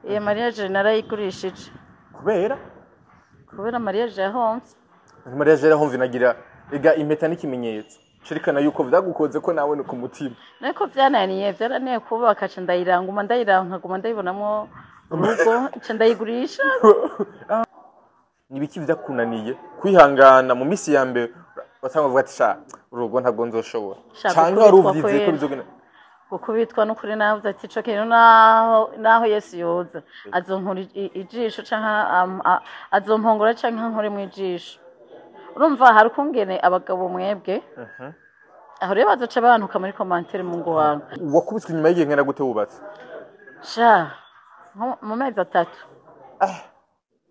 Iyo mariage narayigurishije. Kubera mariage yahomvye. Mariage yarahomvye nagira ega impeta n'ikimenyetso. Shirikana yuko vyagukoze ko nawe ku mutima. Niko byananiye kubaka ca ndayiranguma nkaguma ndayibonamo urugo ca ndayigurisha. Nibiki vyakunaniye kwihangana mu misi ya mbere batanga vuga ati sha urugo ntabwo nzoshobora. Cyangwa waruvyize ko bizogena. Gukubitwa n'ukuri navuze ati co kintu naho Yesu yoza azonkora ijisho canka azompongora canka nkore mu ijisho. Urumva hari kungene abagabo mwebwe aho rero bazoca bantuka muri commentaire mu ngo wangu. Wakubiswe nyuma y'igihe ngena gute wubatse? Sha mu mezi 3.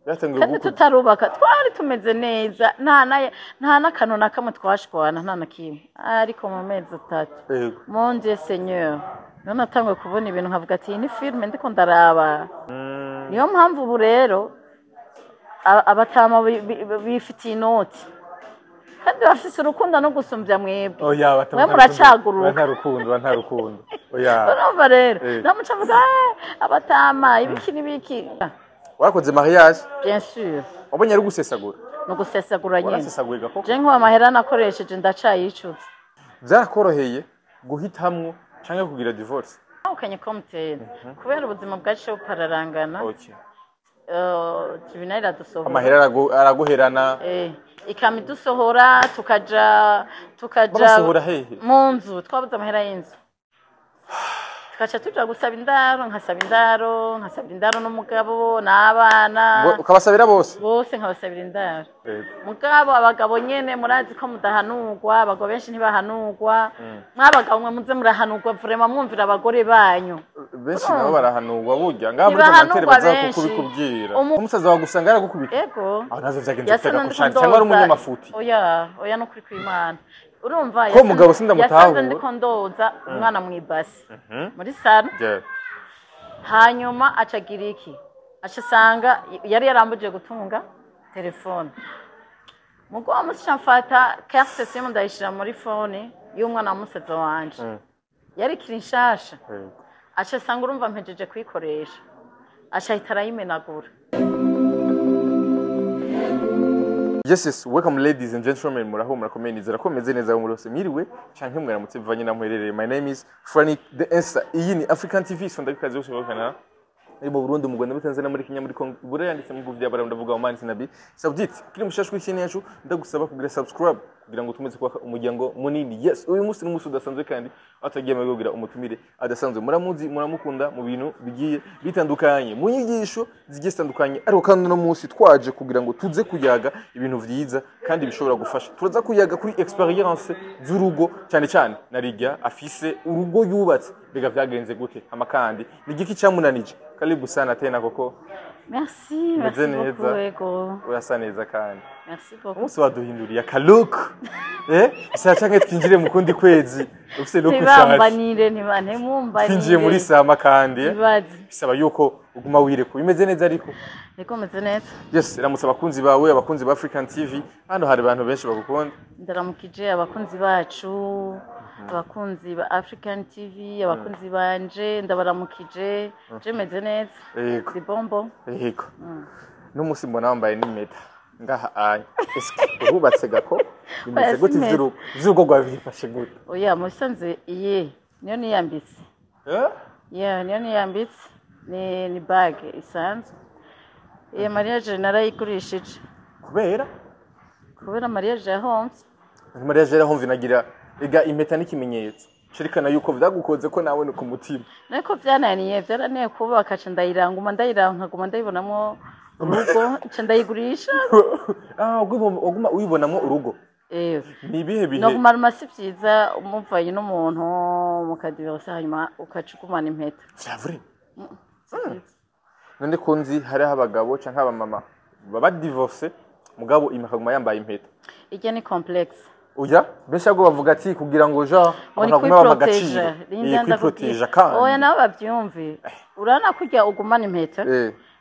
Yatangiye kandi tutarubaka twari tumeze neza nta nakano nakamwe twashwana nta nakimwe ariko mu mezi 3 mon Dieu Seigneur none natangwe kubona ibintu nkavuga ati ni filme ndiko ndaraba niyo mpamvu ubu rero abatama bifitiye inoti kandi bafise urukundo no gusumbya mwebwe oya batama muracagurura nta rukundo oya urumva rero namucavuga abatama ibiki nibiki. Warakoze mariage? Bien sûr. Wabonye ari gusesagura? No gusesagura nyine. Warasesagurika koko? Je nkwa amahera nakoresheje ndacayicuza. Byakoroheye guhitamwo canke kugira divorce? Ukanye komtene. Kubera ubuzima bwacu pararangana. Okay. Tribunal iradusohora. Amahera araguherana. Ikamidusohora tukaja basohora hehe? Mu nzu twabuze amahera y'inzu. Tukaca tuja gusaba indaro nkasaba indaro n'umugabo n'abana ukabasabira bose nkabasabira indaro mugabo abagabo nyene murazi ko mudahanurwa abagabo benshi ntibahanurwa mwabagabo mwe muze murahanurwa vraiment mwumvira abagore banyu benshi nabo barahanurwa burya ngaho muri commentaire bazakubikubwira umusaza wagusanga yaragukubita yego aho nazo vyagenze cyangwa ari umunyamafuti oya no kuri kw'Imana urumva ko mugabo sindamutaho ndiko ndoza umwana mwibasi muri sano hanyuma acagira iki acasanga yari yarambuje gutunga telefone mugo amushafata carte SIM ndayishira muri phone y'umwana wamusaza wanje yari kirinshasha acasanga urumva mpejeje kwikoresha acahita arayimenagura. Yes, welcome ladies and gentlemen, muraho murakomeye nizera ko meze neza muri hose mwiriwe canke mwaramutse bivanye na muherereye. My name is Franny the Insta. Iyi ni African TV sonda bikaze bose bakana. Ari mu Burundi mu Rwanda Tanzania muri Kenya muri Congo. Bure yanditse mu guvya bara ndavuga wa Mani Nabi. Saudite kiri mushashwe cyane yacu ndagusaba kugira subscribe kugira ngo tumeze kwa umuryango munini. Yes, uyu munsi n'umunsi udasanzwe kandi atagiye kugira umutumire adasanzwe. Muramuzi muramukunda mu bintu bigiye bitandukanye. Mu nyigisho zigiye zitandukanye ariko kandi no munsi twaje kugira ngo tuze kuyaga ibintu vyiza kandi bishobora gufasha. Turaza kuyaga kuri experience z'urugo cyane cyane narijya afise urugo yubatse biga vyagenze gute amakandi nigiki cyamunanije. Karibu sana tena koko. Merci beaucoup. Urasa neza kandi. Merci beaucoup. Umunsi waduhinduriye akaluku. Isa canke twinjire mu kundi kwezi. Ufise no kushaka. Ntibambanire mumbanire. Twinjiye muri sama kandi. Bisaba yuko uguma wireko. Bimeze neza ariko. Niko meze neza. Yes, ramutse abakunzi bawe, abakunzi ba African TV. Hano hari abantu benshi bagukunda. Ndaramukije abakunzi bacu. Abakunzi ba African TV, abakunzi banje ndabaramukije. Je meze neza. Yego. Di bombo. Yego. N'umusi mbona wambaye n'impeta. Ngaha anye. Ububatse gako. Bimeze gute vy'urugo rwabifashe gute? Oya musanze iye niyo niyambitse. Niyo niyambitse. Ni bag isanzwe. Mariage narayigurishije. Kubera mariage yahomvye. Mariage yarahomvye nagira ega impeta n'ikimenyetso. Shirikana yuko vyagukoze ko nawe ku mutima. Niko byananiye kubaka ca ndayiranguma nkaguma ndayibonamo urugo ca ndayigurisha. Uguma uyibonamo urugo. Ni bihe bihe? No kumaruma si vyiza umuvanye n'umuntu mukadirosa hanyuma ukacugumana impeta. Vyavure. None kunzi hari abagabo canke abamama baba divorce mugabo imakaguma yambaye impeta. Ije ni complexe. Oya, benshi ago bavuga ati kugira ngo ja bakaguma bagaciro. Kwiproteja kandi. Oya nawe bavyumve. Urana kujya ugumana impeta.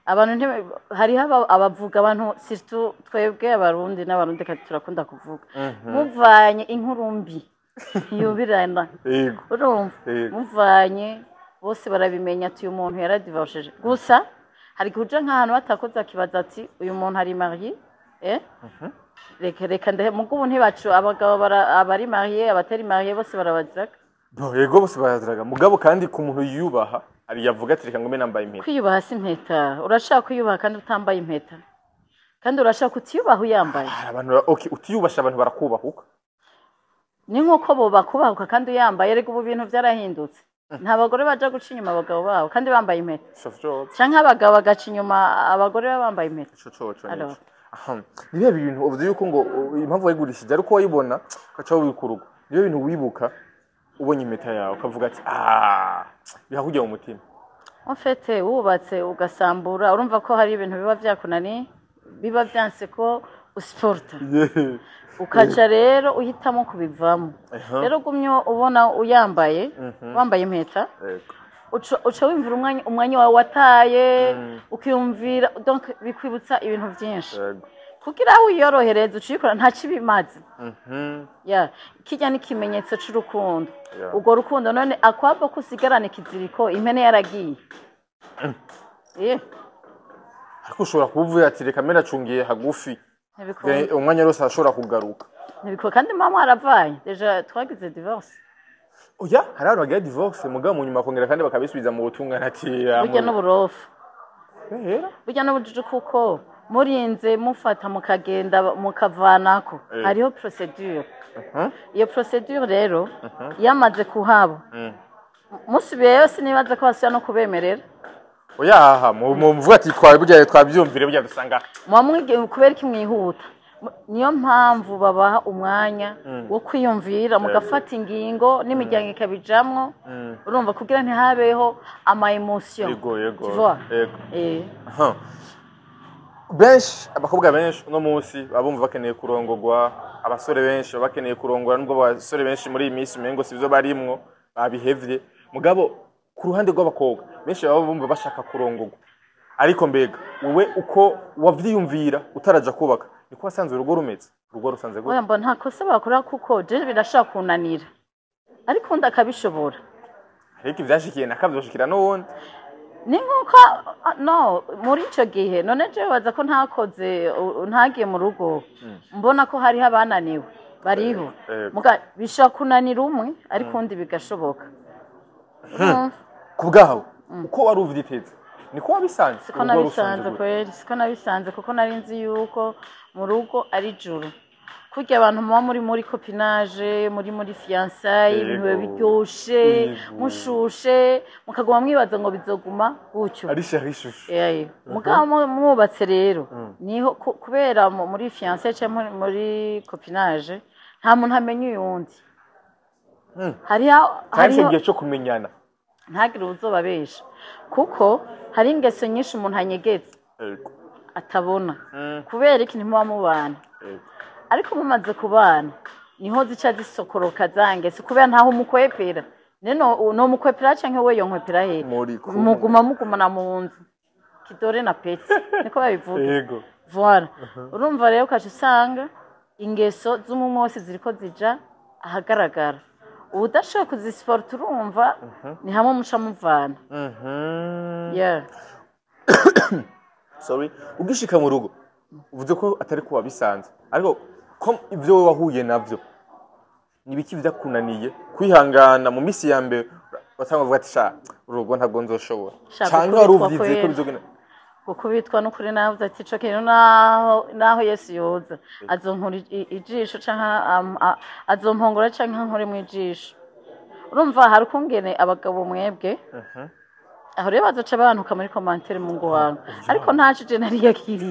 Abantu hari abavuga abantu surtout twebwe abarundi n'abarundi kandi turakunda kuvuga. Muvanye inkurumbi. Yubirana. Yego. Urumva? Muvanye bose barabimenya ati uyu muntu yaradivorceje. Gusa hari kuja nk'ahantu batakoze akibaza ati uyu muntu ari marié reka ndehe mugubu ntibacu abagabo abari marié abatari marié bose barabaziraga yego bose baraziraga mugabo kandi ku muntu yubaha ari yavuga ati reka ngome nambaye impeta kwiyubaha si impeta urashaka kwiyubaha kandi utambaye impeta kandi urashaka utiyubaha uyambaye abantu okay utiyubasha abantu barakubahuka ni nkuko bo bakubahuka kandi uyambaye rega ubu bintu byarahindutse nta bagore baja guca inyuma abagabo babo kandi bambaye impeta canke abagabo bagaca inyuma abagore bambaye impeta nibihe bintu uvuze yuko ngo impamvu wayigurishije ariko wayibona ugaca wikuruga nibihe bintu wibuka ubonye impeta yawe ukavuga ati bihakujya mu mutima en fait wubatse ugasambura urumva ko hari ibintu biba byakunani biba byanse ko usporta ukaca rero uhitamo kubivamo rero gumye ubona uyambaye wambaye impeta uca wimvira umwanya wawe wataye ukiyumvira donc bikwibutsa ibintu byinshi kugira wiyorohereze ucikora nta kibimaze kijya n'ikimenyetso cy'urukundo ubwo rukundo none akwabo kusigarana ikiziriko impene yaragiye ariko ushobora kuvuga ati reka mera acungiye hagufi umwanya wose ashobora kugaruka ntibikora kandi mama aravaye deja twagize divorce oya hari abantu bagira divorce mugabo mu nyuma akongera kandi bakabisubiza mu butungane ati burya n'uburofu burya n'ubujiji kuko murinze mufata mukagenda mukavanako hariho procedure iyo procedure rero yamaze kuhaba musubiyeyo sinibaza ko basiya no kubemerera oya muvuga ati twabyumvire burya dusanga mwamwige kubera iki mwihuta niyo mpamvu babaha umwanya wo kwiyumvira mugafata ingingo n'imiryango ikabijamwo urumva kugira ntihabeho ama emotion yego benshi abakobwa benshi no munsi abumva bakeneye kurongorwa abasore benshi bakeneye kurongora nubwo abasore benshi muri iyi minsi umengo sivyo barimwo babihevye mugabo ku ruhande rw'abakobwa benshi baba bumva bashaka kurongorwa ariko mbega wowe uko wavyiyumvira utaraja kubaka niko wasanze urugo rumeze urugo rusanze gute oya nta kosa bakora kuko je birashaka kunanira ariko ndakabishobora ariko ivyashikiye nakavyoshikira n'uwundi ni nkuko no muri ico gihe none je baza ko ntakoze ntagiye mu rugo mbona ko hari abananiwe bariho muga bishaka kunanira umwe ariko undi bigashoboka kubgaho uko wari uvyiteze niko wabisanze siko nabisanze kweri siko nabisanze kuko nari nzi yuko mu rugo ari juru kurya abantu muba muri copinage muri fiançailles ibintu biryoshe mushushe mukaguma mwibaza ngo bizoguma gutyo ari shishushe mugabo mwubatse rero niho kubera muri fiançailles cyangwa muri copinage nta muntu amenya uyundi hari igihe cyo kumenyana ntagire uzobabesha kuko hari ingeso nyinshi umuntu anyegetse atabona kubera iki ntimuba mubana ariko mumaze kubana niho zica zisokoroka zangeso kubera ntaho umukwepera neno no mukwepera canke we yonkwepera he mugumana mu nzu kidore na peti niko babivuga yego voilà urumva rero kaje usanga ingeso z'umumwose ziriko zija ahagaragara udashaka kuzisport urumva ni hamwe muca muvana sorry ugishika mu rugo uvuze ko atari kuba bisanze ariko ko ivyo we wahuye navyo nibiki vyakunaniye kwihangana mu misi ya mbere batanga bavuga ati sha urugo ntabwo nzoshobora cyangwa ari uvyize ko bizogena kuko bitwa no kuri navuze ati cyo kintu naho Yesu yoza azonkura ijisho canka azompongora canka nkore mu ijisho urumva hari kungene abagabo mwebwe aho rero bazoca abantu muri commentaire mu ngo wangu ariko ntaco je nari yakiri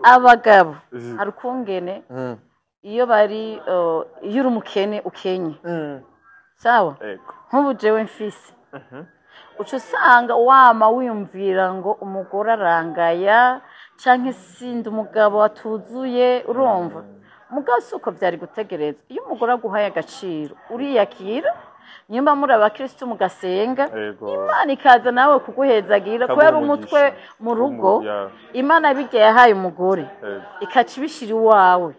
abagabo hari kungene iyo bari iyo uri umukene ukenye sawa nk'ubu jewe mfise uco usanga wama wiyumvira ngo umugore arangaya canke sindi umugabo atuzuye urumva mugabo suko byari gutegereza iyo umugore aguhaye agaciro uriyakira nyumba muri abakristo mugasenga Imana ikaza nawe kuguhezagira kubera umutwe mu rugo Imana bigiye yahaye umugore ikaca ibishira iwawe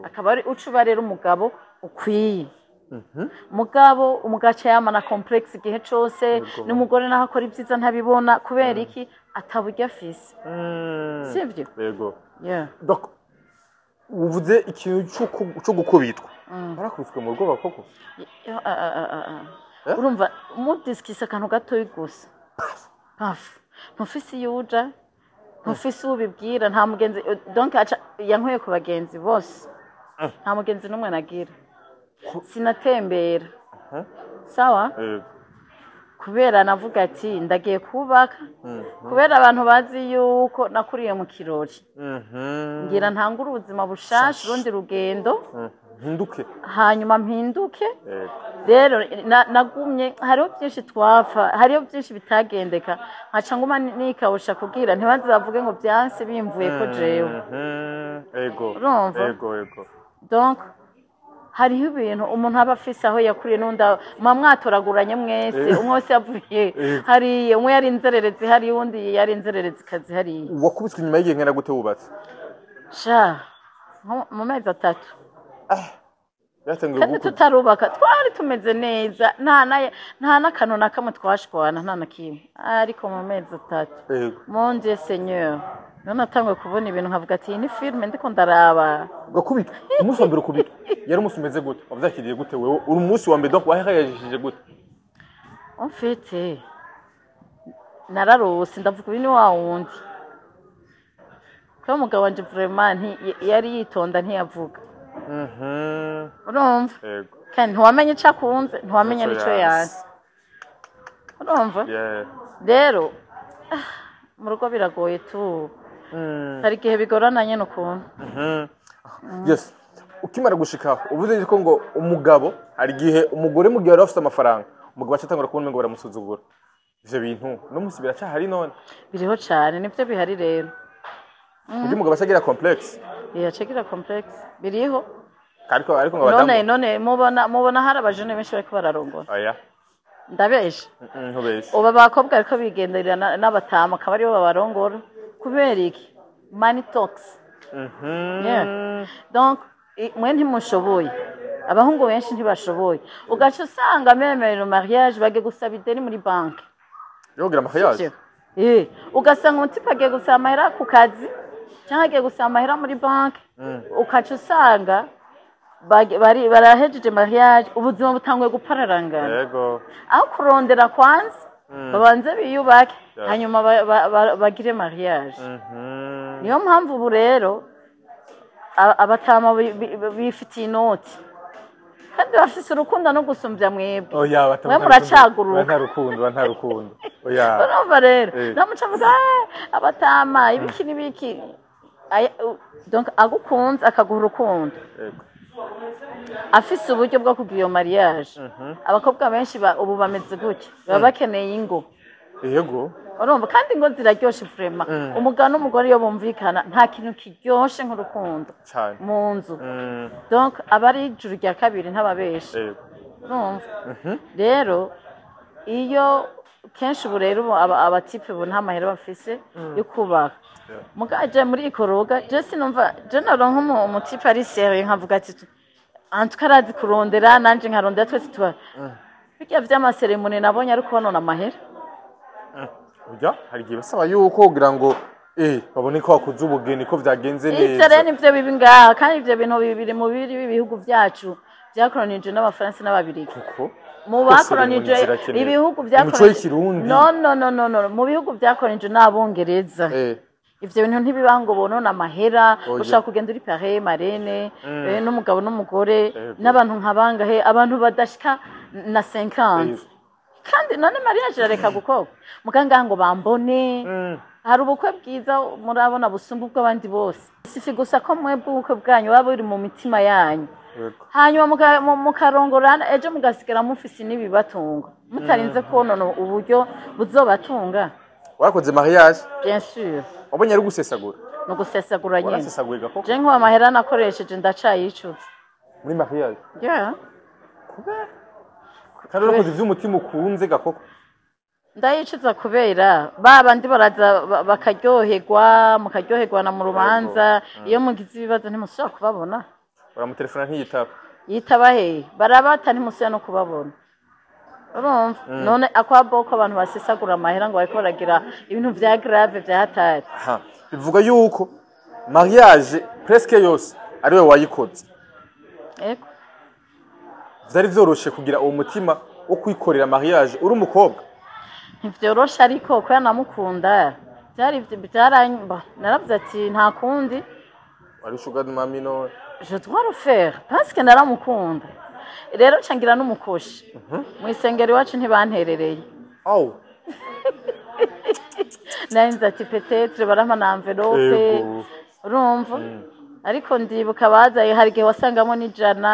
akaba ari ucuba rero umugabo ukwiye mugabo umugaca yamana complex igihe cyose n'umugore naho akora ibyiza ntabibona kubera iki ataburya afise sivyo yego yeah donc uvuze ikintu cyo gukubitwa barakubiswe mu rwoba koko urumva mudiskisa akantu gatoyi gusa paf ntufise yuja ntufise ubibwira nta mugenzi donc yankuye ku bagenzi bose nta mugenzi n'umwe nagira sinatembera sawa kubera navuga ati ndagiye kubaka kubera abantu bazi yuko nakuriye mu kirori ngira ntangura ubuzima bushasha urundi rugendo mpinduke hanyuma mpinduke rero nagumye hariho byinshi twapfa hariho byinshi bitagendeka nkaca nguma nikawusha kubwira ntibazavuge ngo byanse bimvuye ko jewe ego ego donc hariho ibintu umuntu aba afise aho yakuriye n'undi mwatoraguranye mwese umwe wese yavuye hariya umwe yari inzererezi hariya uwundi yari inzererezi kazi hariya wakubiswe inyuma y'igihe nkera gute wubatse sha mu mezi 3 kandi tutarubaka twari tumeze neza nta n'akantu na kamwe twashwana nta na kimwe ariko mu mezi 3 mon Dieu Seigneur none atangwe kubona ibintu nkavuga ati ni filme ndiko ndaraba gakubita umunsi wa mbere ukubita yari umunsi umeze gute wavyakiriye gute wewe uri umunsi wa mbere donc wahayajije gute en fait nararose ndavuga ibintu wa wundi ko umugabo wanje vraiment yari yitonda ntiyavuga urumva kandi ntiwamenye icyo akunze ntiwamenye n'icyo yanze urumva rero mu rugo biragoye tu hari igihe bigorana nyine ukuntu yes ukimara gushikaho uvuze ko ngo umugabo hari igihe umugore mu gihe wari afite amafaranga umugabo acatangura kubona ngo baramusuzugura ivyo bintu no musi biracahari none biriho cyane nivyo bihari rero undi mugabo acagira complex yacagira complex biriho ariko ngo badamu none mubona hari abajene benshi bariko bararongora oya ndabeshe ntubeshe uba bakobwa ariko bigenderera n'abatama akaba aribo babarongora kubera iki money talks donc mwe ntimushoboye abahungu benshi ntibashoboye ugaca usanga memerera mariage bage gusaba ideni muri banki yogira mariage ugasanga umutipe agiye gusaba amahera ku kazi cyangwa agiye gusaba amahera muri banki ukaca usanga barahejeje mariage ubuzima butanguye gupararangana yego aho kurondera kwanza babanze biyubake hanyuma bagire mariage niyo mpamvu ubu rero abatama bifitiye inoti kandi bafise urukundo no gusumbya mwebwe mwe muracaguruka nta rukundo urumva rero namuca avuga abatama ibiki n'ibiki donc agukunze akaguha urukundo afise uburyo bwo kugira iyo mariage abakobwa benshi ubu bameze gutya baba bakeneye ingo yego urumva kandi ingo ziraryoshe vraiment umugabo n'umugore iyo bumvikana nta kintu kiryoshe nk'urukundo mu nzu donc aba ari ijuru rya kabiri ntababeshe urumva rero iyo kenshi ubu rero abatipe ubu nta mahera bafise yo kubaka mugaje muri ikoroga je sinumva je naronka umutipe ari sérieux nkavuga ati antukarazi kurondera nanje nkarondera twese tuba bijya vy'amaseremoni nabonye ari kubonona amahera ujya hari igihe basaba yuko kugira ngo babone ko wakuze ubugeni ko vyagenze neza ivyo rero nivyo bibi ngaha kandi ivyo bintu bibiri mu bihugu vyacu vyakolonije n'abafaransa n'ababirigi mu bakolonije ibihugu vyakolonije no mu bihugu vyakolonije n'abongereza ivyo bintu ntibibaho ngo bonona amahera ushaka kugenda uri pare marene n'umugabo n'umugore n'abantu nkabangahe abantu badashika na 50 kandi none mariage irareka gukorwa muganga ngo bambone hari ubukwe bwiza murabona busumba bw'abandi bose sifi gusa ko mwebwe ubukwe bwanyu waba uri mu mitima yanyu hanyuma mukarongorana ejo mugasigara mufise n'ibibatunga mutarinze konona uburyo buzobatunga warakoze mariage bien sûr wabonye ari gusesagura no gusesagura nyine warasesagurira koko je nko amahera nakoresheje ndacayicuza muri mariage kubera kandi urakoze ivy'umutima ukunze gakoko ndayicuza kubera babandi baraza bakaryoherwa mukaryoherwana mu rubanza iyo mugize ibibazo ntimusubira kubabona uramutelefona ntiyitaba yitaba hehe barabata ntimusuya no kubabona urumva none akwabo ko abantu basesagura amahera ngo bariko baragira ibintu vya grave vya hatari bivuga yuko mariage presque yose ariwe wayikoze eko vyari vyoroshe kugira uwo mutima wo kwikorera mariage uri umukobwa ntivyoroshe ariko ko yanamukunda byaranyumba naravuze ati nta kundi wari sugar mami no je dois le faire parce que naramukunda rero cangira n'umukoshi mu isengero iwacu ntibanterereye narinze ati peut-être barampa na envelope urumva ariko ndibuka bazaye hari igihe wasangamo n'ijana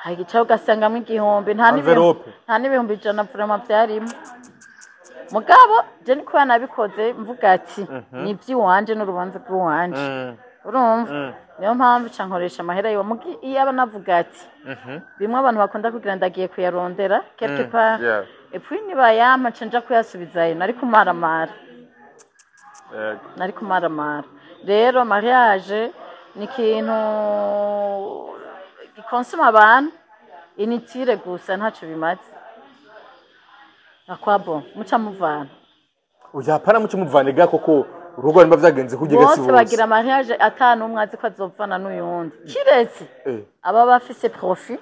hari igihe ugasangamo igihumbi nta n'ibihumbi ijana vraiment byarimo mugabo je niko yanabikoze mvuga ati ni iby'iwanje n'urubanza rw'iwanje urumva niyo mpamvu cankoresha amahera yiwe iyo aba navuga ati bimwe abantu bakunda kugira ndagiye kuyarondera quelque part et puis niba yampa cenja kuyasubizayo nari kumaramara rero mariage ni ikintu gikonsoma abantu initire gusa ntaco bimaze akwabo muca muvana uyapana muca muvana ga koko urugo nimba vyagenze kugega si bose bagira mariage atanu umwe azi ko azovana n'uyundi kiretse aba bafise profit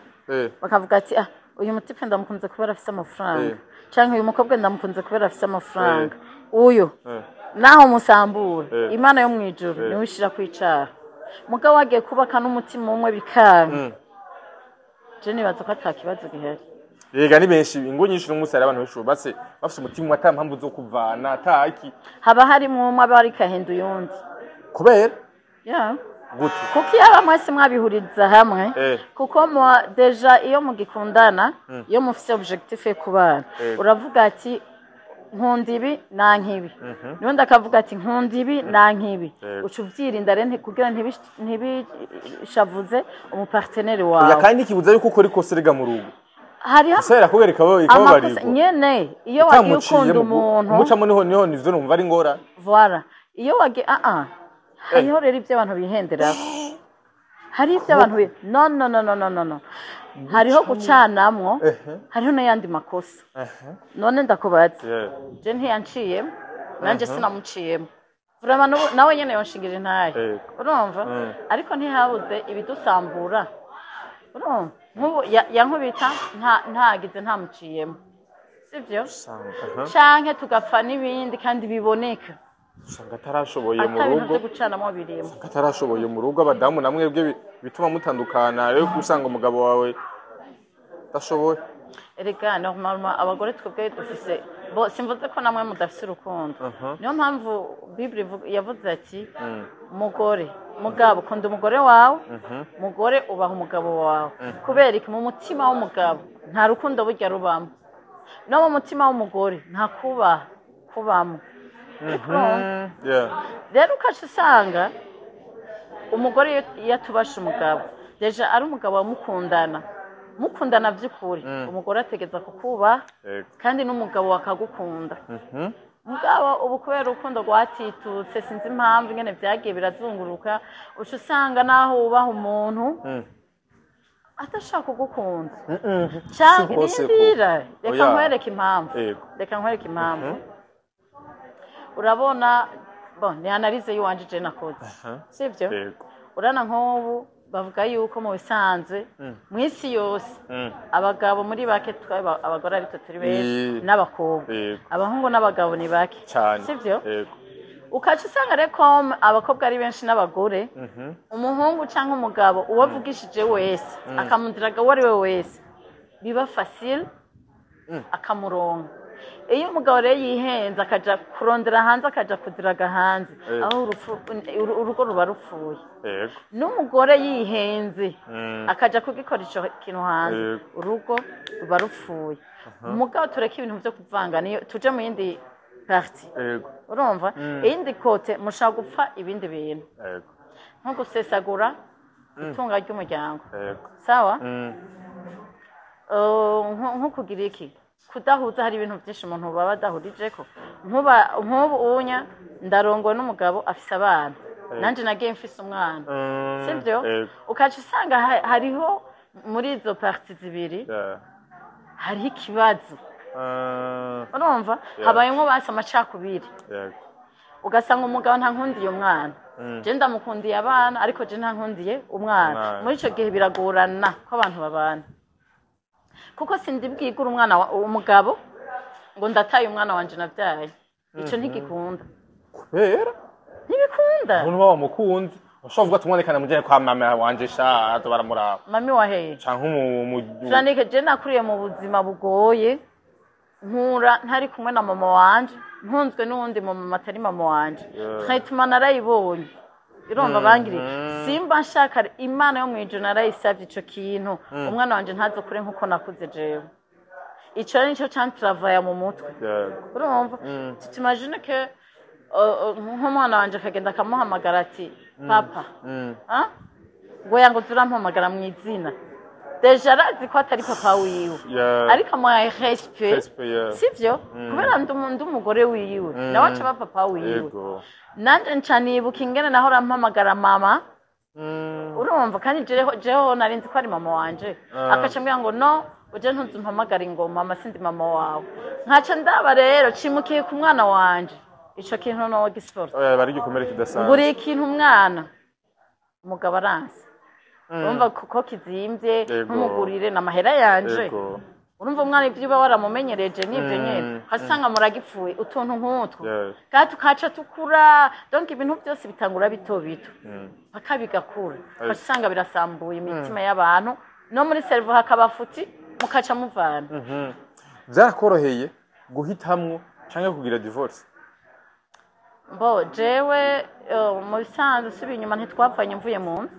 bakavuga ati uyu mutipe ndamukunze kubera afise amafaranga canke uyu mukobwa ndamukunze kubera afise amafaranga uyu naho musambura imana yo mwijuru niwe ishira kwicara mugabo wagiye kubaka n'umutima umwe bikanga je nibaza ko atakibazo gihari yega ni benshi ingo nyinshi n'umunsi ari abantu besho base bafise umutima ata mpamvu zo kuvana ataki haba hari mu aba ari kahenda uyundi kubera gute kuko yaba mwese mwabihuriza hamwe kuko deja iyo mugikundana iyo mufise objectif yo kubana uravuga ati nkunda ibi nankibi nundi akavuga ati nkunda ibi nankibi ucu vyirinda rente kugira ntibishavuze umupartenaire wawe kandi kibuza yuko ukora ikosa rega mu rugo hari hasera kubereka bo ikababariko nyene iyo wagiye ukunda umuntu mucamo niho nivyo numva ari ngora voilà iyo wagiye hariho rero ibyo abantu bihendera hari ibyo abantu no hariho gucanamwo hariho n'ayandi makosa none ndakubaza je ntiyanciyemo nanje sinamuciyemo vraiment nawe nyene yonshingije ntaye urumva ariko ntihabuze ibidusambura urumva nk'ubu yankubita ntagize ntamuciyemo sivyo canke tugapfa n'ibindi kandi biboneka usanga atarashoboye mu rugo atarashoboye mu rugo abadamu namwe bwe bituma mutandukana rero usanga umugabo wawe tashoboye erega normalement abagore twebwe dufise simvuze ko namwe mudafise urukundo niyo mpamvu Bible yavuze ati mugabo kunda umugore wawe mugore ubaha umugabo wawe kubera iki mu mutima w'umugabo nta rukundo burya rubamo no mu mutima w'umugore nta kubamo rero ukaca usanga umugore iyo atubasha umugabo deja ari umugabo mukundana by'ukuri umugore ategeza kukubaha kandi n'umugabo akagukunda mugabo ubu kubera urukundo rwatitutse sinzi impamvu ingene vyagiye birazunguruka uca usanga naho wubaha umuntu atashaka kugukunda canke irindira reka nkwereke impamvu urabona ni analize y'uwanje je nakoze sivyo urana nk'ubu bavuga yuko mu bisanzwe mw'isi yose abagabo muri bake abagore ari turi benshi n'abakobwa abahungu n'abagabo ni bake sivyo ukaca usanga reko abakobwa ari benshi n'abagore umuhungu cyangwa umugabo uwo avugishije wese akamundiraga uwo ari we wese biba facile akamuronka iyo umugabo rero yihenze akaja kurondera hanze akaja kudiraga hanze aho urugo ruba rupfuye n'umugore yihenze akaja kugikora ico kintu hanze urugo ruba rupfuye umugabo tureka ibintu vyo kuvanga niyo tuje mu yindi parti urumva iyindi kote mushaka gupfa ibindi bintu nko gusesagura itunga ry'umuryango sawa nko kugira iki kudahuza hari ibintu byinshi umuntu baba adahurijeko nk'ubu unya ndarongowe n'umugabo afise abana nanje nagiye mfise umwana sivyo ukaca usanga hariho muri izo parti zibiri hariho ikibazo urumva habayemo basa amacakubiri ugasanga umugabo ntankundiye umwana je ndamukundiye abana ariko je ntankundiye umwana muri ico gihe biragorana ko abantu babana kuko sindi bwigura umwana umugabo ngo ndataye umwana wanje navyaye ico ntigikunda kubera ntibikunda umuntu baba mukunzi ushobora kuvuga tumwerekana mujye kwa mama wanje sha baramuraba mami wahe canke Franike je nakuriye mu buzima bugoye nkura ntari kumwe na mama wanje ntunzwe n'undi mu mama atari mama wanje nkayituma narayibonye irumva bangiriye simba nshaka imana yo mwijuru narayisavye ico kintu umwana wanje ntazo kure nkuko nakuze jewe ico nico cantravaya mu mutwe urumva tutimagine que nk'umwana wanje akagenda akamuhamagara ati papa ngo yango turampamagara mu izina deja arazi ko atari papa wiwe ariko amuhaye respect sivyo kubera ndi umugore wiwe nawe aca aba papa wiwe nanje nca nibuka ingene naho rampamagara mama urumva kandi jeho narinzi ko ari mama wanje akaca ambwira ngo no uje ntuzumpamagara ngo mama sindi mama wawe nkaca ndaba rero cimukiye ku mwana wanje ico kintu no gisiporo bari gikomere kidasanzwe buri kintu umwana umugabo aranse urumva kuko kizimbye ntumugurire n'amahera yanje urumva umwana ibyo uba waramumenyereje n'ibyo nyene hasanga muragipfuye utuntu nk'utwo kandi tukaca tukura donc ibintu byose bitangura bito bito paka bigakura hasanga birasambuye imitima y'abantu no muri servo hakaba futi mukaca muvana byarakoroheye guhitamwo canke kugira divorce Bo jewe mu bisanzwe subi inyuma ntitwapfanye mvuye mu nzu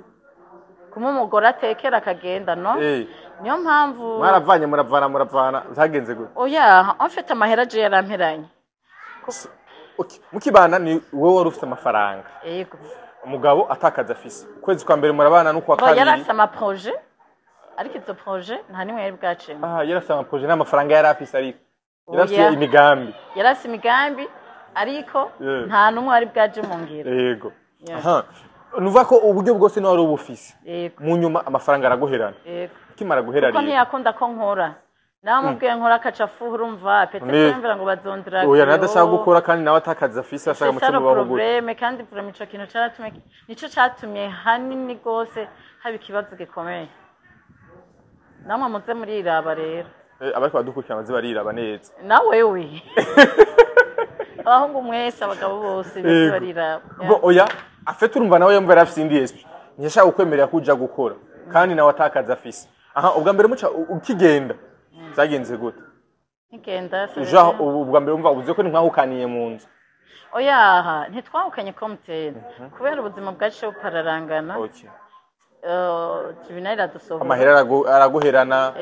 kumwe umugore atekera akagenda no niyo mpamvu mwaravanye muravana zagenze gute oya afite amahera je yaramperanye mukibana ni wowe wari ufite amafaranga yego umugabo atakaza afise kwezi kwa mbere murabana no kwa kabiri yarafite ama projet ariko izo projet nta nimwe yari bwacemo yarafite ama projet n'amafaranga yari afise ariko yarafite imigambi ariko nta numwe ari bwaje mu ngiro yego nuva ko uburyo bwose no ari ubufise mu nyuma amafaranga araguherana kimara guherana ko ntiyakunda ko nkora namubwiye nkora akacafu urumva petete mvira ngo bazondira oya nadashaka gukora kandi nawe atakaza afise ashaka mu cyumba baho probleme kandi pour mico kintu cyaratumye nico cyatumye hanini gose haba ikibazo gikomeye namwe muze muri iraba rero abariko badukurikirana baze bariraba neza nawe we abahungu mwese abagabo bose bariraba oya afite urumva nawe yumva yarafise indi SP ntiyashaka gukwemerera kuja gukora kandi nawe atakaza afise ubwa mbere muca ukigenda zagenze gute ngenda ubwa mbere umva uvuze ko ntimwahukaniye mu nzu oya ntitwahukanye komutene kubera ubuzima bwacu pararangana tribunal iradusohora amahera araguherana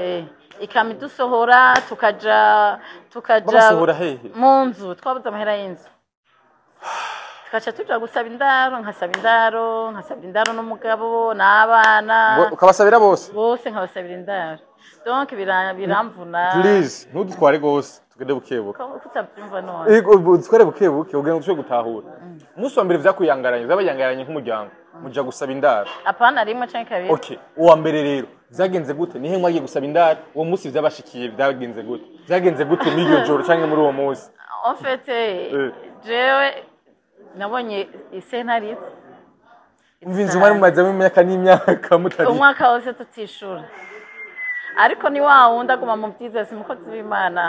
ikamidusohora tukaja mu nzu twabuze amahera y'inzu tukaca tuja gusaba indaro nkasaba indaro n'umugabo n'abana ukabasabira bose nkabasabira indaro donc biramvuna please ntudutware gose tugende bukebuke kutabyumva none dutware bukebuke ugende tuje gutahura umunsi wa mbere vyakuyangaranye zabayangaranye nk'umuryango muja gusaba indaro apana rimwe canke kabiri okay uwa mbere rero vyagenze gute nihe mwagiye gusaba indaro uwo munsi vyabashikiye vyagenze gute n'iryo joro canke muri uwo munsi en fait jewe nabonye isenarize umvinzi mwari mumazemo imyaka n'imyaka mutari umwaka wose tutishura ariko ni wa wundi aguma mu byiza umukozi w'Imana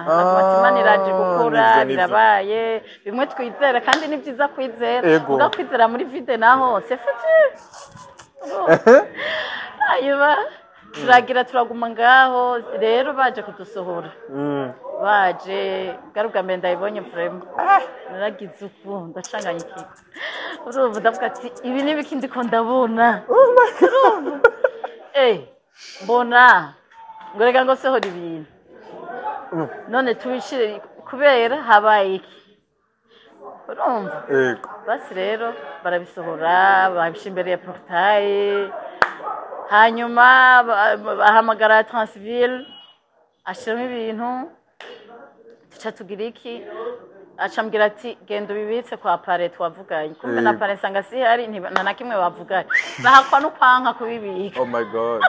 Imana iraje gukora birabaye bimwe twizera kandi ni byiza kwizera ugakwizera muri vide naho c'est foutu ayuba turaguma ngaho rero baje kudusohora baje garuka mbere ndayibonye vraiment naragize uku ndacanganye kiko urumva ndavuga ati ibi ni biki ndiko ndabona mbona ngo reka ngo sohora ibintu none tubishire kubera habaye iki urumva basi rero barabisohora babisha imbere ya portail hanyuma bahamagara Transville ashiramo ibintu tuca tugira iki acambwira ati genda ubibitse kwa pare twavuganye kumbe na pare sanga sihari nta na kimwe bavuganye bahakwa no kwanka kubibika oh my god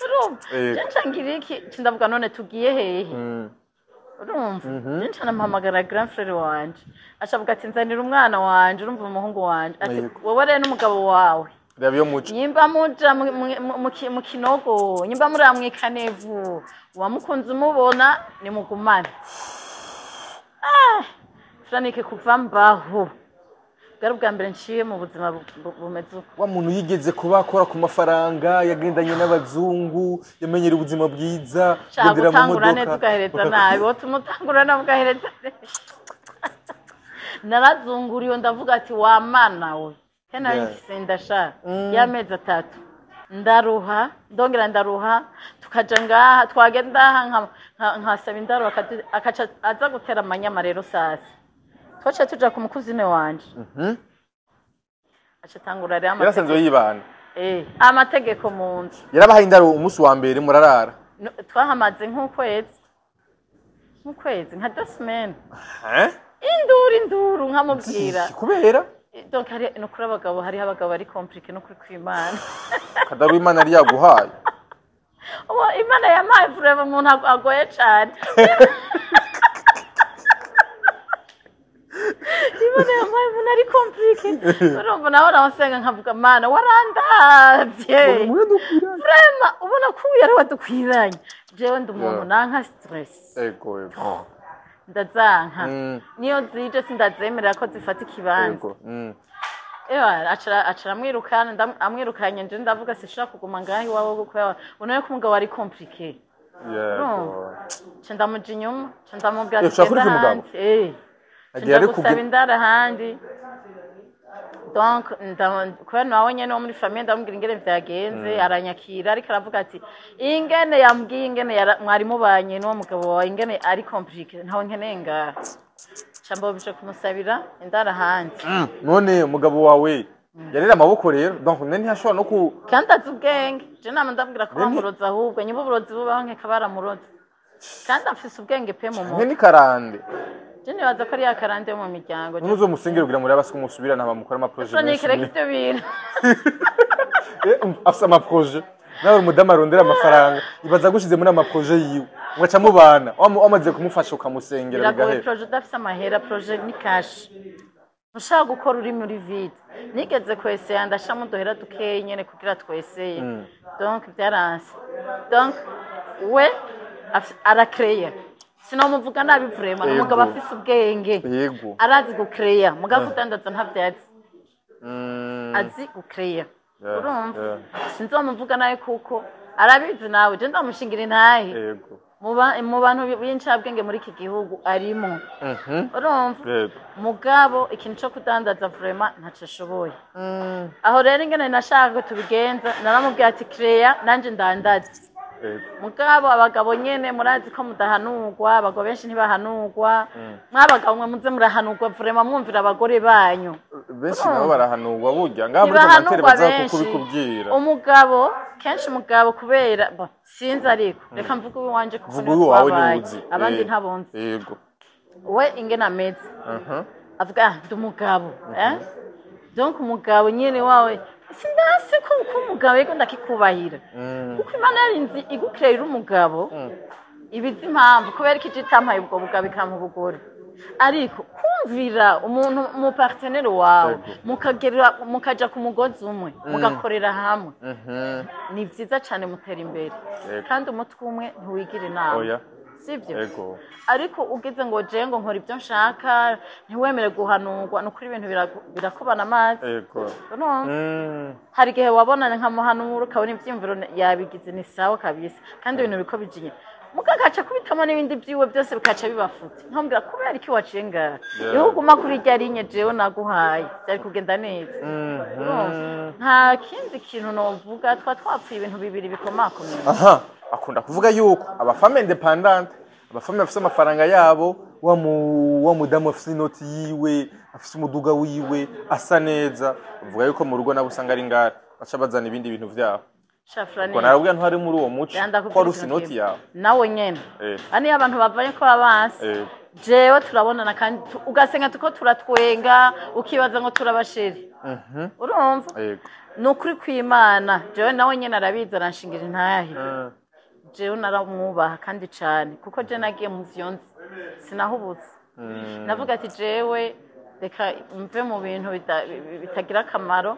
urumva ngira iki ndavuga none tugiye hehe urumva nje namuhamagara grand frère wanje ashavuga ati nzanira umwana wanje urumva umuhungu wanje ati wowe rero n'umugabo wawe Rabyo muco nyimba muja mu kinogo nyimba muri amwikanevu wamukunze umubona ni mugumane Franike kuva mbaho bwari bwa mbere nciye mu buzima bumeze wa muntu yigeze kuba akora ku mafaranga yagendanye n'abazungu yamenyera ubuzima bwiza gendera mu modoka neza ugahereza nabi wo tumutangura na bwahereza narazunguriyo ndavuga ati wa mana we hena yisenda sha y'amezi 3 ndaruha ndongera ndaruha tukaja ngaha twagenda nkasaba indaro akaca aza gutera amanyama rero sasa twacha tuja ku mukuzine wanje acha tangura rero yarasanzwe yibana amategeko mu nzu yarabahaye indaro umunsi wa mbere murarara twahamaze nk'ukwezi nka 2 semaines induru nkamubwira kubera donc hari no kuri abagabo hari abagabo ari compliqué no kuri kwimana kadaru imana ari yaguhaye imana yamaye vrema umuntu agoye cyane imana yamaye umuntu ari compliqué urumva nawe nasenga nkavuga mana warandavye vrema ubona ko yari wadukwiranye jewe ndi umuntu nanka stress ego ndazanka niyo zije sindazemera ko zifata ikibanza acara amwirukanye nje ndavuga sishaka kuguma ngahi wawe guko unaye ko umugabo ari compliqué ndamuja inyuma ndamubwira ati agiye gusaba indara handi donc kwa nawe nyene wo muri famille ndamubwira ingene vyagenze aranyakira ariko aravuga ati ingene yambwiye ingene mwari mubanye n'uwo mugabo wawe ingene ari compliqué ntawe nkenenga chambo bishe kumusabira indara handi none umugabo wawe yarera amaboko rero donc nene hashobora no ku kandi azubwenge je nama ndabwira ko bamuroza ahubwo nyine uburozi bubaho nkekabara muroza kandi afise ubwenge pe mu muntu ni karande Jeni waza ko ari yakarande mu miryango. Nuzo musengero kugira muri abasiko musubira naba mukora ama projet. Sone kireka ibyo bintu. Afisa ama projet. Nawe umudama arondera amafaranga. Ibaza gushize muri ama projet yiwe. Mwaca mubana. Wamaze kumufasha ukamusengera bigahe. Projet dafisa amahera projet ni cash. Ushaka gukora uri muri vide. Nigeze kweseye ndashamu dohera dukeye nyene kugira tweseye. Donc byaranse. Donc we arakreya. Sinamuvuga nabi vrema umugabo afise ubwenge arazi gukreya mugabo kudandaza ntavyatsi azi gukreya urumva sinzomuvuga naye kuko arabizi nawe je ndamushingira intahe mu bantu b'incabwenge muri iki gihugu arimo urumva mugabo ikintu cyo kudandaza vrema ntaceshoboye aho rero ingene nashaka tubigenza naramubwiye ati kreya nanje ndandaza mugabo abagabo nyene murazi ko mudahanurwa abagabo benshi ntibahanurwa mwabagabo mwe muze murahanurwa vrema mwumvira abagore banyu benshi nabo barahanurwa burya ngaho muri komantere baza kubikubwira umugabo kenshi umugabo kubera sinzi ariko reka mvuga uwanje kuvuga wawe n'uzi abandi ntabonze yego we ingena ameze avuga ndi umugabo donc umugabo nyene wawe sindase ko umugabo yego ndakikubahira kuko Imana yarinzi igukrera umugabo ibizi impamvu kubera ko itampaye ubwo bugabo ikamubugora ariko kumvira umuntu mu partenaire wawe mukaja ku mugozi umwe mugakorera hamwe ni vyiza cyane mutera imbere kandi umutwe umwe ntiwigira inama sivyo ariko ugeze ngo jengo nkora ibyo nshaka ntiwemere guhanurwa no kuri ibintu birakubana amazi hari gihe wabonana nka muhanura ukabona ivyimviro yabigize ni sawa kabisa kandi ibintu biko bijinye mukagaca kubitamo n'ibindi byiwe byose bikaca bibafute ntombwira kubera iki waciye ngaha ihuguma kuri rya linye jewe naguhaye byari kugenda neza nta kindi kintu novuga twapfuye ibintu bibiri bikomakomeye akunda kuvuga yuko abafame independent abafame bafite amafaranga yabo wa mudamu afite inoti yiwe afite umuduga wiwe asa neza uvuga yuko mu rugo nabo usanga ari ngara baca bazana ibindi bintu vyabo shafrani ko narabwiye ntari muri uwo muco ko rusi noti yawe nawe nyene ani abantu bavaye ko abansi jewe turabonana kandi ugasenga tuko turatwenga ukibaza ngo turabasheri urumva nukuri kwimana jewe nawe nyene arabiza aranshingira intahe jewe naramwubaha kandi cyane kuko je nagiye mu vyonzi sinahubutse navuga ati jewe reka mve mu bintu bitagira akamaro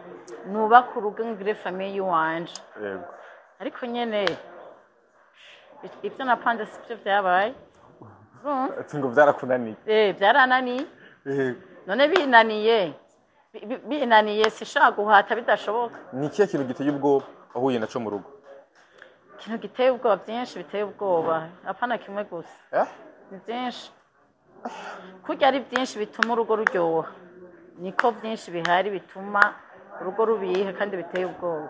nubaka urugo ngire famille wanje ariko nyene ibyo napanze sivyo vyabaye ngo byarakunaniye byarananiye none binaniye sishaka guhata bidashoboka ni ikihe kintu giteye ubwoba ahuye naco mu rugo ikintu giteye ubwoba byinshi biteye ubwoba apana kimwe gusa ni byinshi kurya ari byinshi bituma urugo ruryoha niko byinshi bihari bituma urugo rubiha kandi biteye ubwoba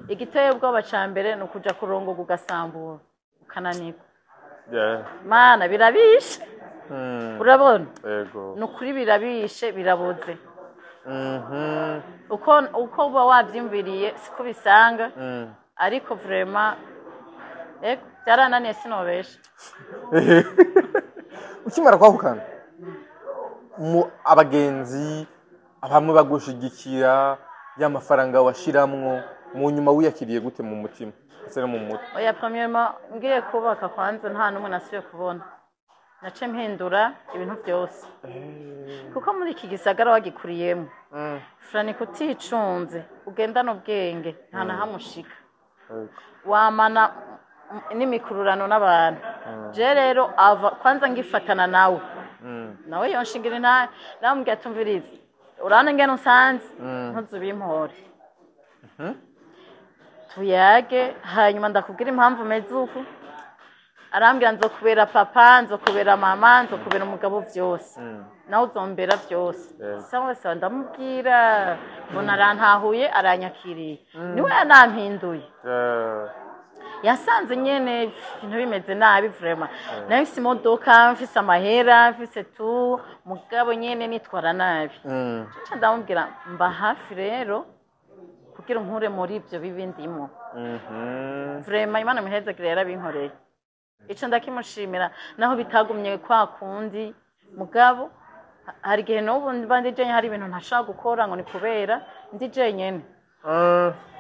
igiteye ubwoba ca mbere ni ukuja kurongoga ugasambura ukananirwa mana birabishe urabona ni ukuri birabishe biraboze uko uba wabyumviriye siko bisanga ariko vraiment byarananiye sinobesha ukimara kwahukana abagenzi bamwe bagushigikira y'amafaranga washiramwo mu nyuma wiyakiriye gute mu mutima ese no mu mutwe oya premièrement ngiye kubaka kwanza nta numwe nasubiye kubona nace mpindura ibintu byose kuko muri iki gisagara wagikuriyemo frani kuticunze ugendana ubwenge nta nahamushika wamana n'imikururano n'abantu je rero ava kwanza ngifatana nawe yonshingira namubwiye atumviriza urana ngene usanze ntuzubimpore tuyage hanyuma ndakubwira impamvu meze uku arambwira nzokubera papa nzokubera mama nzokubera umugabo byose nawe uzombera byose sawa ndamubwira mbona arantahuye aranyakiriye niwe yanampinduye yasanze nyene ibintu bimeze nabi vraiment nayo mfise imodoka mfise amahera mfise tu mugabo nyene nitwara nabi ndamubwira mba hafi rero kugira nkure muri ibyo bibi ndimo vraiment Imana muhezagire yarabinkoreye ico ndakimushimira naho bitagumye kwa kundi mugabo hari gihe n'ubu ndije hari ibintu ntashaka gukora ngo ni kubera ndije nyene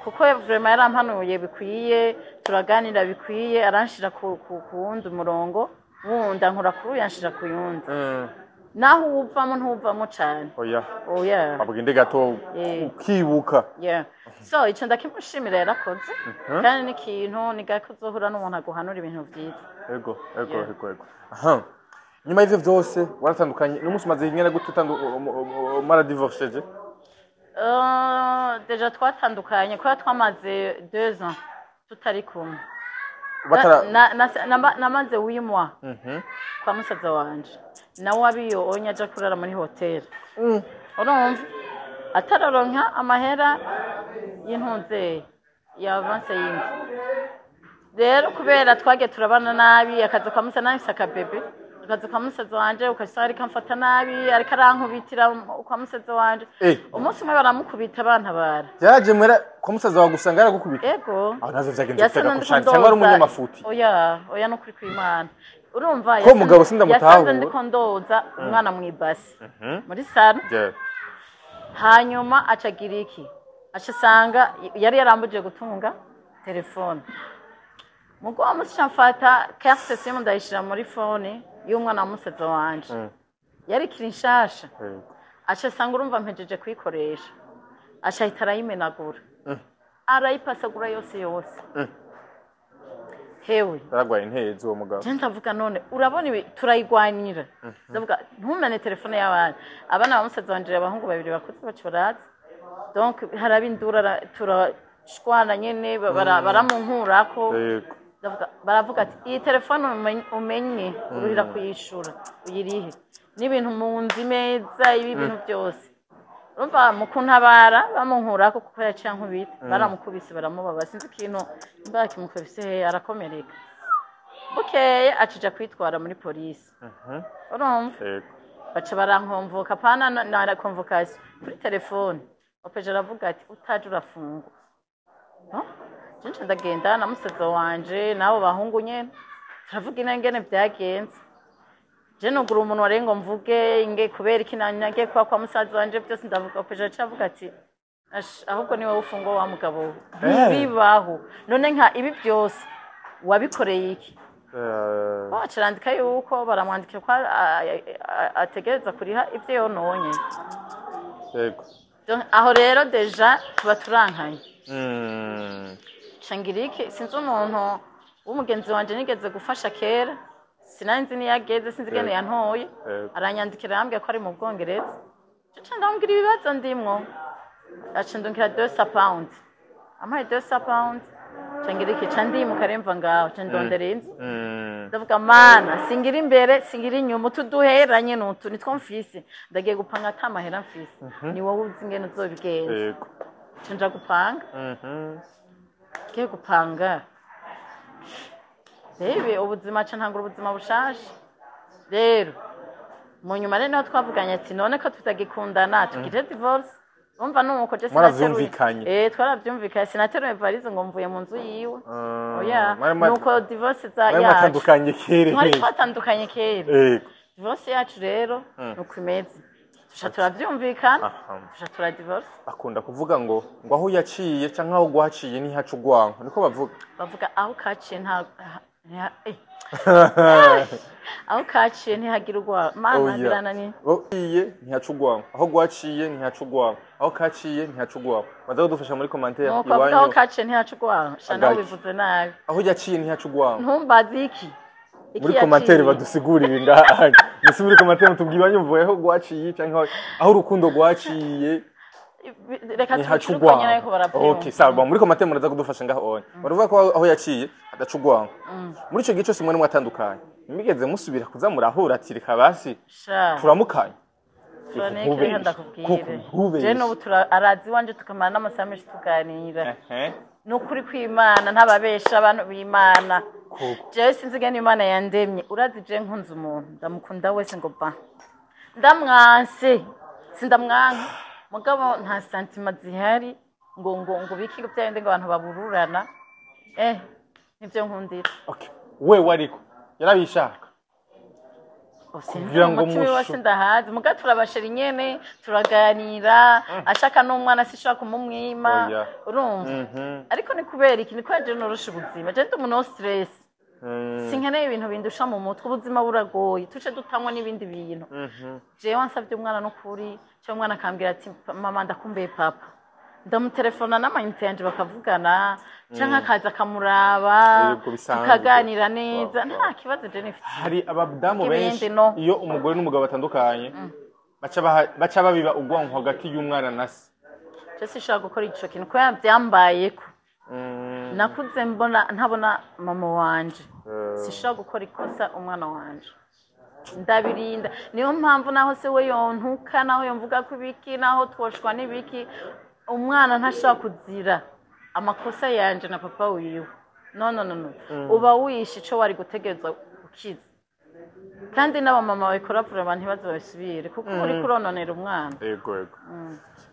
kuko vraiment yarampanuye bikwiye turaganira bikwiye aranshira ku wundi murongo wunda nkora kuri yanshira ku yundi naho uvamo ntuvamo cyane oya abuginde gato ukibuka so ico ndakimushimira yarakoze kandi n'ikintu nigakuzohura n'umuntu aguhanura ibintu byiza ego aha nyuma y'ivyo vyose waratandukanye n'umunsi maze ingene gute mara divorceje deja twatandukanye kwa twamaze 2 ans tutari kumwe namaze 8 mois kwa musaza wanje nawe abiyo onya aja kurara muri hotel urumva atararonka amahera y'intunze yavanse yindi rero kubera twage turabana nabi akaza kwa musaza nabi sakabebe akaza kwa musaza wanje ukasari kamfata nabi ariko arankubitira kwa musaza wanje umunsi umwe baramukubita abantabara yaje mwera kwa musaza wagusanga yaragukubita ego aho nazo vyagenze teka kushana cyangwa ari umunyamafuti oya no kuri kwimana urumva ko mugabo sindamutaho yasanze ndiko ndoza umwana mwibasi muri sano hanyuma acagira iki acasanga yari yarambuje gutunga telefone mugo amushamfata carte SIM ndayishira muri phone y'umwana wa musaza wanje yari kirinshasha acasanga urumva mpejeje kuyikoresha acahita arayimenagura arayipasagura yose hewe aragwaye intezo uwo mugabo je ndavuga none urabona ibi turayigwanira ndavuga ntumene telefone y'abana abana ba musaza wanje abahungu babiri bakuze bacuraza donc harabindura turashwana nyene baramunkurako baravuga ati iyi telefone umenye uruhira kuyishura uyirihe n'ibintu mu nzi meza ibi bintu byose urumva mukuntabara bamunkurako kuko yaciye nkubita baramukubise baramubaba sinzi ikintu imbaga kimukubise arakomereka bukeye acija kwitwara muri polisi urumva baca barankomvoka pana na convocation kuri telefone opeje aravuga ati utaje urafungwa nje ndagenda na musaza wanje nabo bahungu nyene turavuga ingene byagenze je nugura umuntu warengo mvuge inge kubera ikinanyagiye kwa musaza wanje byose ndavuga peje cavuga ati ahubwo niwe ufungo wa mugabo bibaho none nka ibi byose wabikoreye iki bacirandika yuko baramwandikira ko ategereza kuriha ibyo yononye yego aho rero deja tuba turankanye shangirike sinzi umuntu w'umugenzi wanje nigeze gufasha kera sinanzi niyageze sinzi gene yantoye aranyandikira yambwiye ko ari mu Bwongereza cyo ndambwira ibibazo ndimwo acindukira 200 pounds amaye 200 pounds shangirike candi mu karemva ngaho candondere inzu ndavuga mana singira imbere singira inyuma tuduheranye n'utu nitwo mfise ndagiye gupanga atamahera mfise ni wowe uzi ingene uzobigenza yego canja gupanga kiye gupanga rebe ubuzima ca ntangura ubuzima bushashe rero mu nyuma rero twavuganye ati none ko tutagikundana tugire divorce umva nuko je sinateruye twaravyumvikanye sinateruye varize ngo mvuye mu nzu yiwe oya nuko divorce za yacu twatandukanye kera twatandukanye kera divorce yacu rero nuko imeze tusha turavyumvikana tusha tura divorce akunda kuvuga ngo aho yaciye canke aho gwaciye ni hacu gwanko niko bavuga aho kaciye nta aho kaciye ntihagira urwa mana biranani iye ntihacugwa aho gwaciye ntihacugwa aho kaciye ntihacugwa maze dufasha muri commentaire iwanyu aho kaciye ntihacugwa shana bivuze nabi aho yaciye ntihacugwa ntumbazi iki muri commentaire badusigurira ngaha nisi muri commentaire mutubwibanyu mvuye aho gwaciye canke aho urukundo gwaciye reka tucugwa nyene ko baravyumva okay sawa muri commentaire muraza kudufasha ngaho baravuga ko aho yaciye adacugwa muri ico gice simwe mwatandukanye migeze musubira kuza murahura ati reka basi turamukanye turaneke ndakubwire je no arazi wanje tukamana n'amasameshi tuganira nukuri kw'Imana ntababesha abantu b'Imana je sinzi gane Imana yandemye urazi je nkunze umuntu ndamukunda wese ngo ba ndamwanse sindamwanka mugabo nta santima zihari ngo bikigo byende ngo abantu babururana nivyo nkundira okay we wariko yarabishaka kugira ngo mushi ndahazi muga turabashira nyene turaganira ashaka n'umwana sishaka kumumwima urumva ariko ni kubera iki niko yaje norosha ubuzima je ndi umuntu stress sinkeneye ibintu bindusha mu mutwe ubuzima buragoye tuce dutamwa n'ibindi bintu je wansavye umwana no kuri cyo umwana akambwira ati mama ndakumbuye papa ndamutelefona n'amayinite yanje bakavugana canka kaza kamuraba tukaganira neza nta kibazo je nifite hari abadamu benshi iyo umugore n'umugabo batandukanye baca babiba ugwanko hagati y'umwana nasi je sishaka gukora ico kintu ko yavyambayeko nakuze mbona ntabona mama wanje sishaka gukora ikosa umwana wanje ndabirinda niyo mpamvu naho se we yontuka naho yomvuga ko ibiki naho twoshwa n'ibiki umwana ntashaka kuzira amakosa yanje na papa wiwe no uba wishe ico wari gutegereza ukiza kandi n'abamama bakora vura abantu ntibazo basubire kuko uri kurononera umwana yego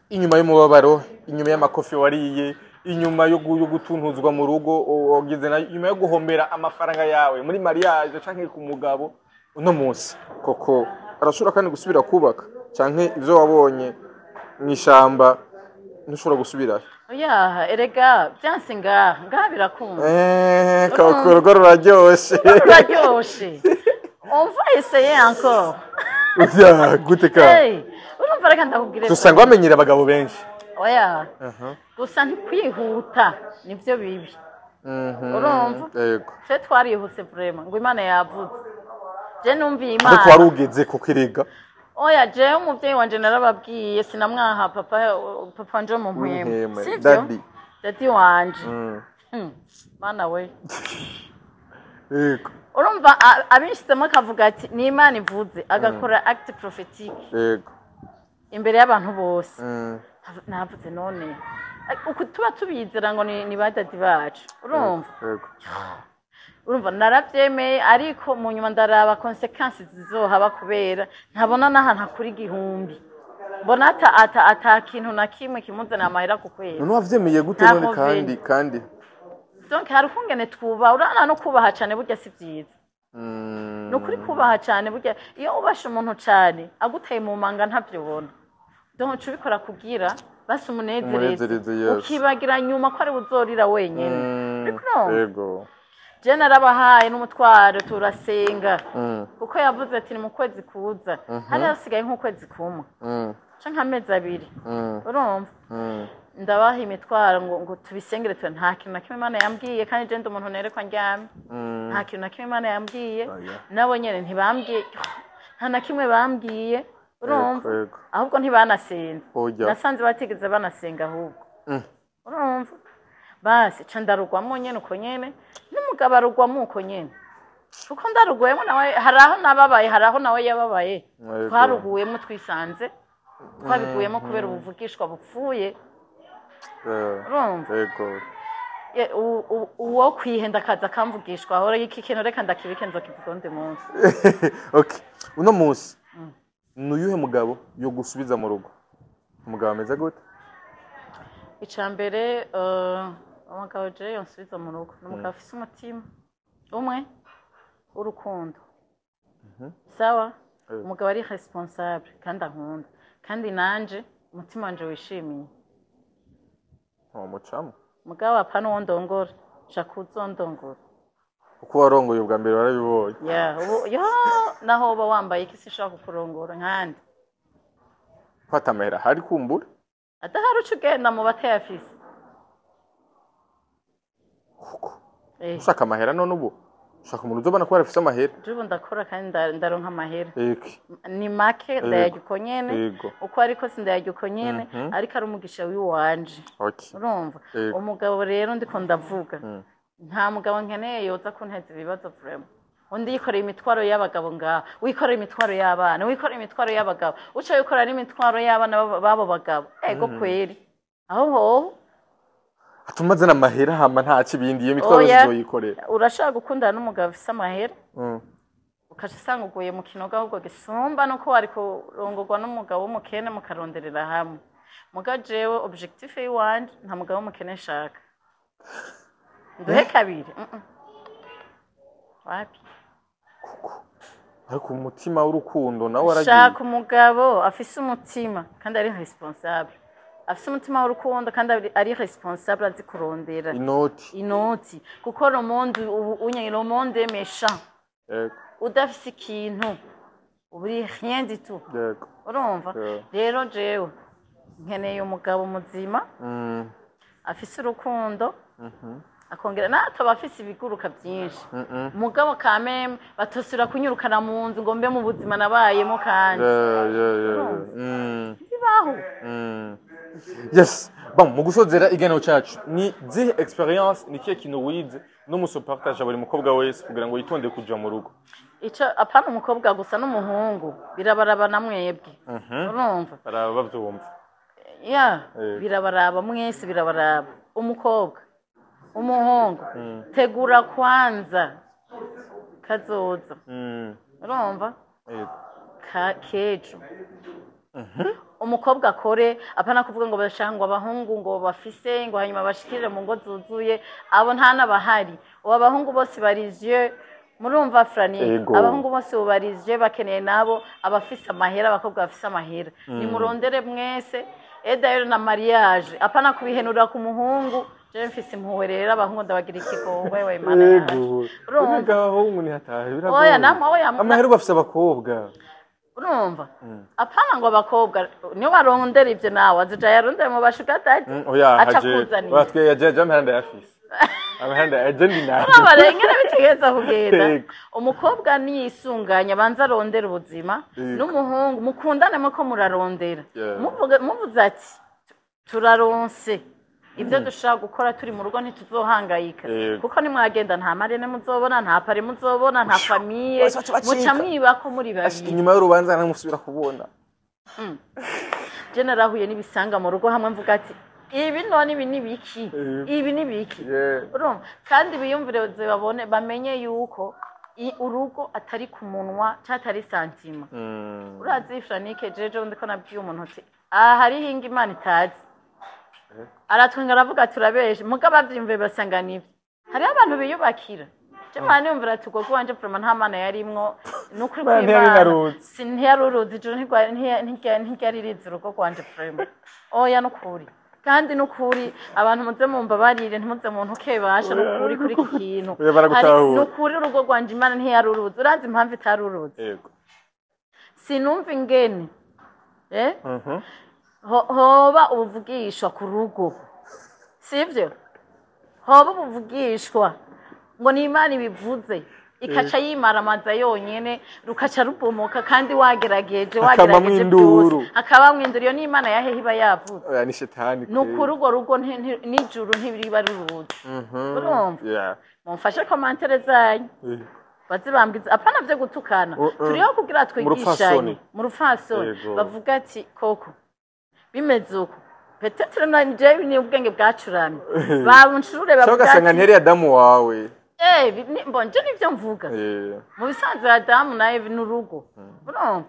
inyuma y'umubabaro inyuma y'amakofi wariye inyuma yo gutuntuzwa mu rugo ogize na inyuma yo guhombera amafaranga yawe muri mariage canke ku mugabo uno munsi koko arashobora kandi gusubira kubaka canke ivyo wabonye mwishamba ntushobora gusubira oya erega byanse ngaha birakunda kakorwa ruraryoshe on va essayer encore uya gute ka urumva reka ndakubwire dusanga bamenyera abagabo benshi oya gusa ntikwihuta nivyo bibi urumva yego twe twarihuse vraiment ngo Imana yavuze je numviye Imana ariko warugeze kukiriga oya je umuvyeyi wanje narababwiye sinamwaha papa nje mu mpwemo sivyo dadi wanje mana we yego urumva abishizemo akavuga ati ni Imana ivuze agakora act prophetique yego imbere y'abantu bose navuze none uko tuba tubizera ngo ni badadi bacu urumva urumva naravyemeye ariko mu nyuma ndaraba consequences zizohaba kubera ntabona nahantu hakuri igihumbi mbona ata kintu na kimwe kimuzana amahera ku kwezi none wavyemeye gute none kandi donc hari ukungene twubaha urana no kubaha cyane burya si byiza no kuri kubaha cyane burya iyo ubasha umuntu cyane aguteye mu manga ntavyobona donc ubikora kugira basi umunezereze ukibagira nyuma ko ari uzorira wenyene yego je narabahaye n'umutwaro turasenga kuko yavuze ati ni mu kwezi kuza hari hasigaye nk'ukwezi kumwe canke amezi abiri urumva ndabaha imitwaro ngo tubisengere twe nta kintu na kimwe Imana yambwiye kandi je ndi umuntu nerekwa ndyame nta kintu na kimwe Imana yambwiye nabo nyene ntibambwiye nta na kimwe bambwiye urumva ahubwo ntibanasenze nasanze batigeze banasenga ahubwo urumva basi ca ndarugwamo nyene uko nyene n'umugabo arugwamo uko nyene kuko ndaruguyemo nawe haraho nababaye haraho nawe yababaye twaruguyemo twisanze twabiguyemo kubera ubuvugishwa bupfuye urumva uwo kwihenda akaza akamvugishwa ahora iki kintu reka ndakibike nzokivuga undi munsi okay uno munsi nuyuhe mugabo yo gusubiza mu rugo umugabo ameze gute icambere umugabo je yonsubiza mu rugo n'umugabo afise umutima umwe urukundo sawa umugabo ari responsable kandi ankunda kandi nanje umutima wanje wishimiye mucamo mugabo apana uwo ndongora shaka uzondongora uko warongoye ubwa mbere warabibonye naho uba wambaye iki sishaka kukurongora nkandi fata amahera hari kumbura adahari uca ugenda mu batayafise ushaka amahera none ubu ushaka umuntu uzobona ko arafise amahera ubu ndakora kandi ndaronka amahera ni make ndayarya uko nyene uko ariko sindayarya uko nyene ariko ari umugisha w'iwanje urumva umugabo rero ndiko ndavuga nta mugabo nkeneye yoza kunteza ibibazo vraiment undi yikoreye imitwaro y'abagabo ngaha wikoreye imitwaro y'abana wikoreye imitwaro y'abagabo uca wikorera n'imitwaro y'abana babo bagabo ego kweri aho atumaze n'amahera hama nta kibindi iyo mitwaro zizoyikorera urashaka gukundana n'umugabo afise amahera ukaca usanga uguye mu kinogo ahubwo gisumba nuko wari kurongorwa n'umugabo w'umukene mukaronderera hamwe muga jewe objectif yiwanje nta mugabo w'umukene nshaka nduhe kabiri wapi ariko umutima w'urukundo nawe aragiye shaka umugabo afise umutima kandi ari responsable afise umutima w'urukundo kandi ari responsable azi kurondera inoti kuko le monde méchant udafise ikintu uburi rien du tout urumva rero jewe nkeneye umugabo muzima afise urukundo akongera natwe bafise ibiguruka byinshi mugabo kameme batosira kunyurukana mu nzu ngo mbe mu buzima nabayemo kandi bibaho yes bon mu gusozera igeno cyacu ni zihe experience ni kiye kintu wize no musopartage buri mukobwa wese kugira ngo yitonde kuja mu rugo ico apana umukobwa gusa n'umuhungu birabaraba namwebwe urumva baraba bavyumva birabaraba mwese birabaraba umukobwa umuhungu tegura kwanza kazoza urumva kejo umukobwa akore apana kuvuga ngo bashangwa abahungu ngo bafise ngo hanyuma bashikire mu ngo zuzuye abo nta nabahari uwo abahungu bose barizye murumva frani abahungu bose barizye bakeneye nabo abafise amahera abakobwa bafise amahera ni murondere mwese edayo na mariage apana kubihenurira ku muhungu je mfise impuhwe rero abahungu ndabagira ikigongwe we mana urumva abahungu ni hatahe oya namwe amahera bafise abakobwa urumva apana ngo abakobwa niyo barondera ivyo nawe azoja yarondera mu bashuga dadi aca kuzanira batwe yaje amahera ndayafise amahera agenda nawe abarengera bitegeza kugenda umukobwa niyisunganya banza arondera ubuzima n'umuhungu mukundane muko murarondera muvuze ati turaronse ibyo dushaka gukora turi mu rugo ntituzohangayika kuko nimwagenda nta marene muzobona nta pare muzobona nta famiye muca mwibako muri babiri inyuma y'urubanza ntamusubira kubona je narahuye n'ibisanga mu rugo hamwe mvuga ati ibi none ibi nibiki ibi nibiki urumva kandi biyumvire babone bamenye yuko urugo atari ku munwa cyatari santima urazi Franike jeje ndiko nabwiye umuntu ati hari hinga Imana itazi aratwenga aravuga turabeshe mugabo avyimve basanga nivyo hari abantu biyubakira Jema niyumvira ati ubwo wanje prema nta mana yarimwo nukuri kw'Imana sintiyaruruzi ijuru ntiryaririza urugo rwanje prema oya nukuri kandi nukuri abantu muze mumbabarire ntimuze muntu kebasha nukuri kuri iki kintu nukuri urugo rwanje Imana ntiyaruruzi urazi impamvu itaruruzi yego sinumva ingene hoba ubuvugishwa ku rugo sivyo hoba ubuvugishwa ngo ni Imana ibivuze ikaca yimaramaza yonyene rukaca rubomoka kandi wagerageje byose akaba mwinduru yo ni Imana yahe hiba yavuze oya ni shetani nukuri urwo rugo n'ijuru ntibiriba ruruzi urumva mumfashe commentaire zanyu bazibambwiza apana byo gutukana turiho kugira twigishanye mu rufasoni bavuga ati koko bimeze uko petetre na nje ni ubwenge bwacuramye babuncurure bavuga ati soga nteri Adamu wawe mbonje nivyo mvuga mu bisanzwe Adamu na Eve n'urugo no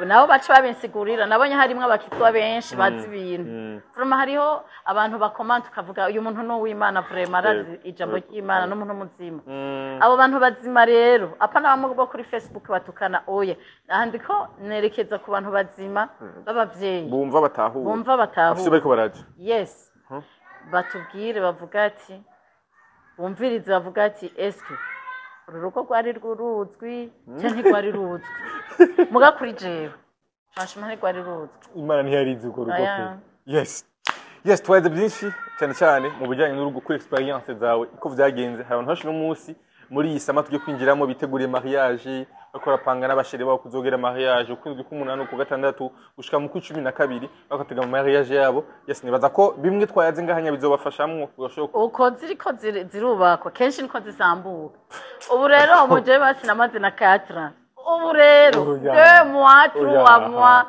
nabo baca babinsigurira nabonye harimo abakitwa benshi bazi ibintu from hariho abantu bakomanta ukavuga uyu muntu no w'Imana vraiment arazi ijambo ry'Imana n'umuntu muzima abo bantu bazima rero apana bamwe kuri Facebook batukana oye andiko nerekeza ku bantu bazima babavyeyi bumva batahuwe afite bariko baraje yes batubwire bavuga ati bumviriza bavuga ati eske ururuko rwari ruruzwi cyane rwari ruzwi muga kuri jewe franchement rwari ruzwi Imana ntiyarize uko rugo yes twaze byinshi cyane mu bijyanye n'urugo kuri experience zawe uko vyagenze hari abantu no munsi muri iyi sama tugiye kwinjiramo biteguriye mariage bakora panga n'abashire babo kuzogera mariage ukwindwi k'umunani ku gatandatu gushika mu 12 bakatega mu mariage yabo nibaza ko bimwe twayaze ngahanya bizobafashamwe uko ziriko zirubakwa kenshi niko zisambuka ubu rero muje basi namaze na 4 ubu rero 2 mois 3 mois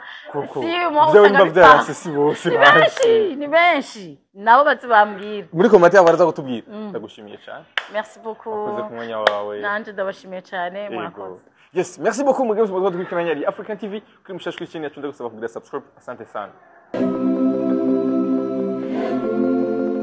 si mois ni benshi nabo bazibambwira muri komate baraza kutubwira ndagushimiye cyane merci beaucoup wakoze ku mwanya wawe nanje ndabashimiye cyane mwakoze yes merci beaucoup mugenzi wa African TV kuri mushashwe cyane yacu ndagusaba kugira subscribe asante sana